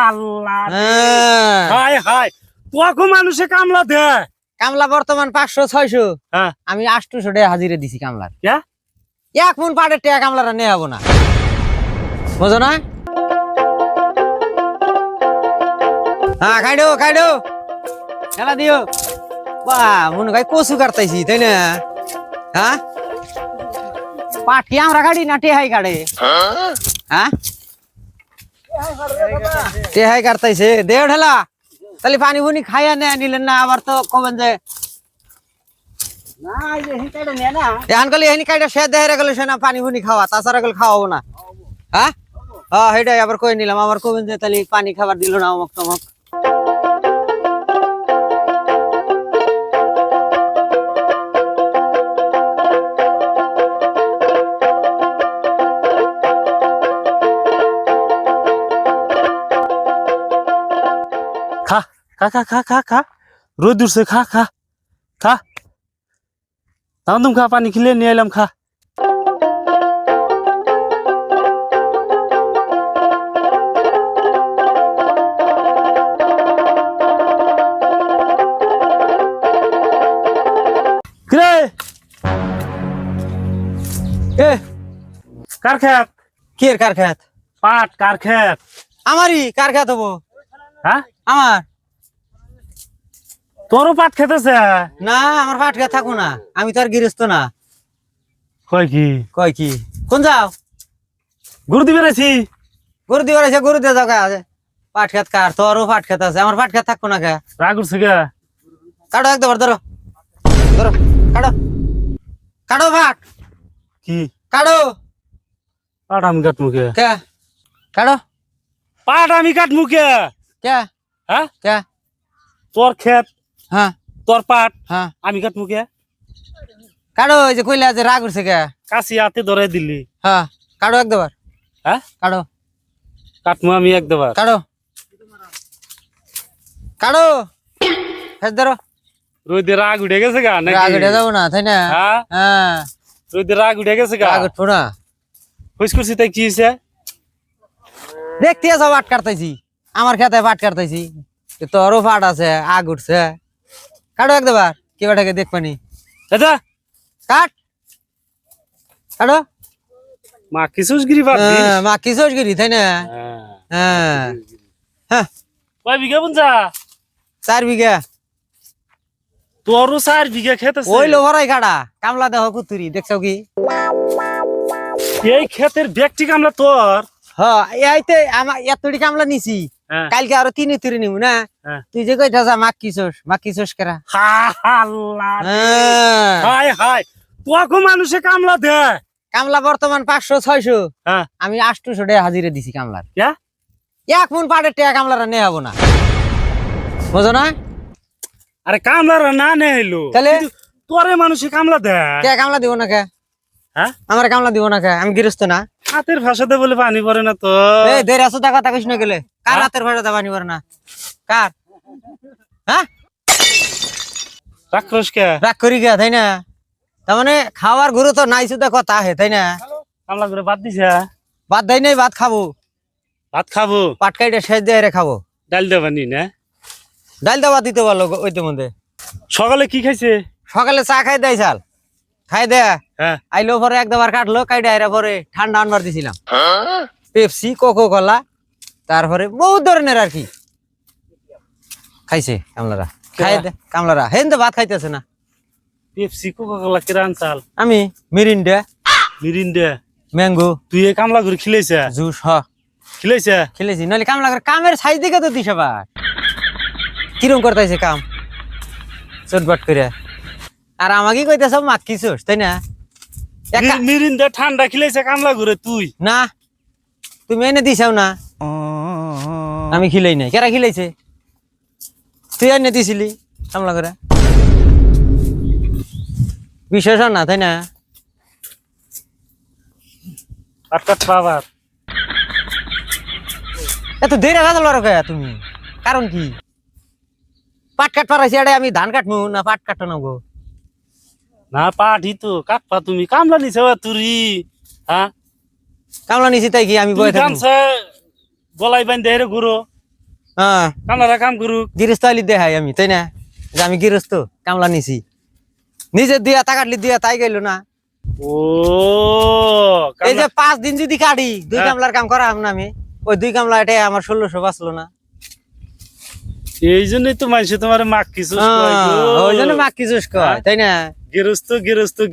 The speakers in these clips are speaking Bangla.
আল্লাহ হায় হায় তোকে মানুষে কামলা দে কামলা বর্তমান 500-600। হ্যাঁ আমি 800 টাকা হাজিরে দিছি কামলার। কে এক মন পাটের টাকা কামলারা নেওয়া হবো না, বুঝো না? হ্যাঁ খাইডো খাইডো খেলা দিও। বাহ মনে হয় কচু কাটতাইছি তাই না? হ্যাঁ পাটি আমরা গাড়ি না টেহাই গাড়ে? হ্যাঁ টেহাই কাটতাইছে দেও ঢেলা। তাহলে পানি ফুনি খাইয়া নিলেন না, আবার তো কবেন যে এখন কালি এখানে কাইটা সে দেহের গেলে সে না পানি ফুনি খাওয়া, তাছাড়া গেলে খাওয়াবো না। হ্যাঁ হ্যাঁ সেটাই আবার কই নিলাম, আবার কবেন যে তাহলে পানি খাবার দিল না অমক তমক। খা খা খা খা খা খা রোদ উঠছে, খা খা খা তাও তুমি খা, পানি খেলে নিয়ে এলাম, খা। কিরে এ কার খেত? কি কার খেত? পাট কার খেত? আমারই কার খেত হবো? হ্যাঁ আমার তোরও পাট খেতেছে? না আমার পাট খেত থাকবো না, আমি তো আর গৃহস্থ না। কয় কি কয় কি কোন যাও? গরু দিবে রাখছি। গরু দিবার আছে, গরু দিয়ে যাও। পাট খেত কার? তোরও পাট খেত আছে, আমার পাট খেত থাকবো না। কে রাগ উঠছে গে? কাটো একদম, ধরো ধরো কাটো কাটো পাট কি কাটো। পাট আমি কাট মুখে? কে কাটো পাট আমি কাট মুখে? কে হ্যাঁ কে? তোর খেত, হ্যাঁ তোর পাট হ্যাঁ আমি কাট মুখে? কাটো। ওই যে কইলা যে রাগ উঠছে কে? কাশি হাতে ধরে দিলি। হ্যাঁ কাটো একদম। হ্যাঁ কাটো কাটমু আমি একদবার। কাটো কাটো ফের ধরো। রোদে রাগ উঠে গেছে গা নাকি? রাগ উঠে যাবো না তাই না? হ্যাঁ হ্যাঁ রোদে রাগ উঠে গেছে গা? রাগ উঠবো না। হুস করছি তাই কি হয়েছে? দেখতে সব পাট কাটতেছি, আমার খেতে পাট কাটতেছি, তোরও পাট আছে, আগ উঠছে। কাটো একদবার, কি বাটাকে দেখ পানি দাদা কাট কাটো। মা কিছুস গিরি পাট দিস? মা কিশোর গিরি তাই না? হ্যাঁ। হ্যাঁ হ্যাঁ কয় বিঘা বুনছা? 4 বিঘা। তোরও 4 বিঘা খেত আছে? ওই লো ভরাই কাটা কামলা দেহ কুতুরি দেখছো কি? এই ক্ষেতের ব্যক্তি কামলা তোর? হ্যাঁ এইতে আমার এতটি কামলা নিছি, হ্যাঁ কালকে আরো 3 তুরি নিব না। হ্যাঁ। তুই যে কইতাছ মা কিশোর কেরা? হা আল্লাহ হ্যাঁ হায় হায় তোকে মানুষে কামলা দে। কামলা বর্তমান 500-600। হ্যাঁ আমি 800 টাকা হাজিরে দিছি কামলার। কে এক মন পাটের টাকা কামলারা নেওয়া হবো না, বুঝো না? আরে কামলারা না নে এলো তাহলে? কিন্তু তোরে মানুষে কামলা দে। কে কামলা দিব না কে? হ্যাঁ আমার কামলা দিব না কে? আমি গৃহস্থ না। হাতের ভাষাতে বলে পানি পড়ে না তো? এই দেড় আসো টাকা তাকিস না গেলে কার হ্যাঁ? রাতের ভাড়া দাবানি পারে না কার? হ্যাঁ রাক্ষস কে? রাগ করি গে তাই না? তার মানে খাওয়ার গুরু তো নাই শুধু কথা হে তাই না? কামলা করে বাদ দিছে? ভাত দেয় নাই, ভাত খাবো। ভাত খাবো? পাট কাইটে শেষ দিয়ে রে খাবো। ডাল দেবানি না? ডাল দেওয়া দিতে পারলো ওইতে মধ্যে। সকালে কি খাইছে? সকালে চা খাই দেয় চাল খাই দেয়া হ্যাঁ আইলো পরে একবার কাটলো, কাইটে আইরা পরে ঠান্ডা আনবার দিছিলাম, পেপসি কোকো কোলা, তারপরে বহুত ধরনের আর কি খাইছে কামলারা। খাই দে কামলারা হেন তো ভাত খাইতেছে না। পেপসি কোকা কোলা কিরান চাল? আমি মিরিন্ডা মিরিন্ডা ম্যাঙ্গো তুই এই কামলা করে খিলাইছে? জুস খিলাইছে? খেলেছি নাহলে কামলা করে কামের সাইজ দিকে তো দিস আবার কিরম করতেছে কাম চটবাট করে। আর আমাকে কইতেছ মাক্কি চোস তাই না? মিরিন্ডা ঠান্ডা খিলাইছে কামলা করে তুই? না তুমি এনে দিছাও না, আমি খিলাই নাই। কেরা খিলাইছে? তুই এনে দিছিলি কামলা করে, বিশ্বাস না তাই না? আটকাট বাবার এত দেরি কাজ লড়ো কে তুমি? কারণ কি? পাট কাট পারাইছি আরে আমি ধান কাটমু না পাট কাটো না গো? না পাঠি তো কাটপা, তুমি কামলা নিছে তুরি? হ্যাঁ কামলা নিছি তাই কি আমি বই থাকবো? গলায় বান্ধে হেরে ঘুরো হ্যাঁ কামলারা কাম করুক গৃহস্থ আলি দেখাই আমি তাই না যে আমি গৃহস্থ কামলা নিছি নিজে দিয়া টাকাটলি দিয়া তাই গেল না ও এই যে 5 দিন যদি কাটি 2 কামলার কাম করা না আমি ওই 2 কামলা এটা আমার 1600 বাঁচলো না এই জন্যই তো মানুষ তোমার মাক কিছু ওই জন্য মাক কি জুস কয় তাই না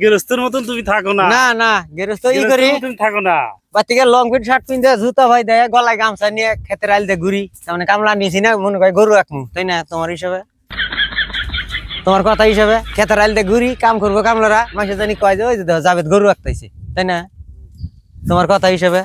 গৃহস্থের মতন তুমি থাকো না না না গৃহস্থ ই করি তুমি থাকো না বাতিকে লং ফিট শার্ট পিনতে জুতা ভাই দেয় গলায় গামছা নিয়ে খেতে রাইল দে ঘুরি মানে কামলা নিছি না মনে কয় গরু একমু তাই না তোমার হিসাবে তোমার কথা হিসাবে খেতে রাইল দে ঘুরি কাম করবো কামলারা মাসে জানি কয় যে ওই যে যাবে গরু একটাইছে তাই না তোমার কথা হিসাবে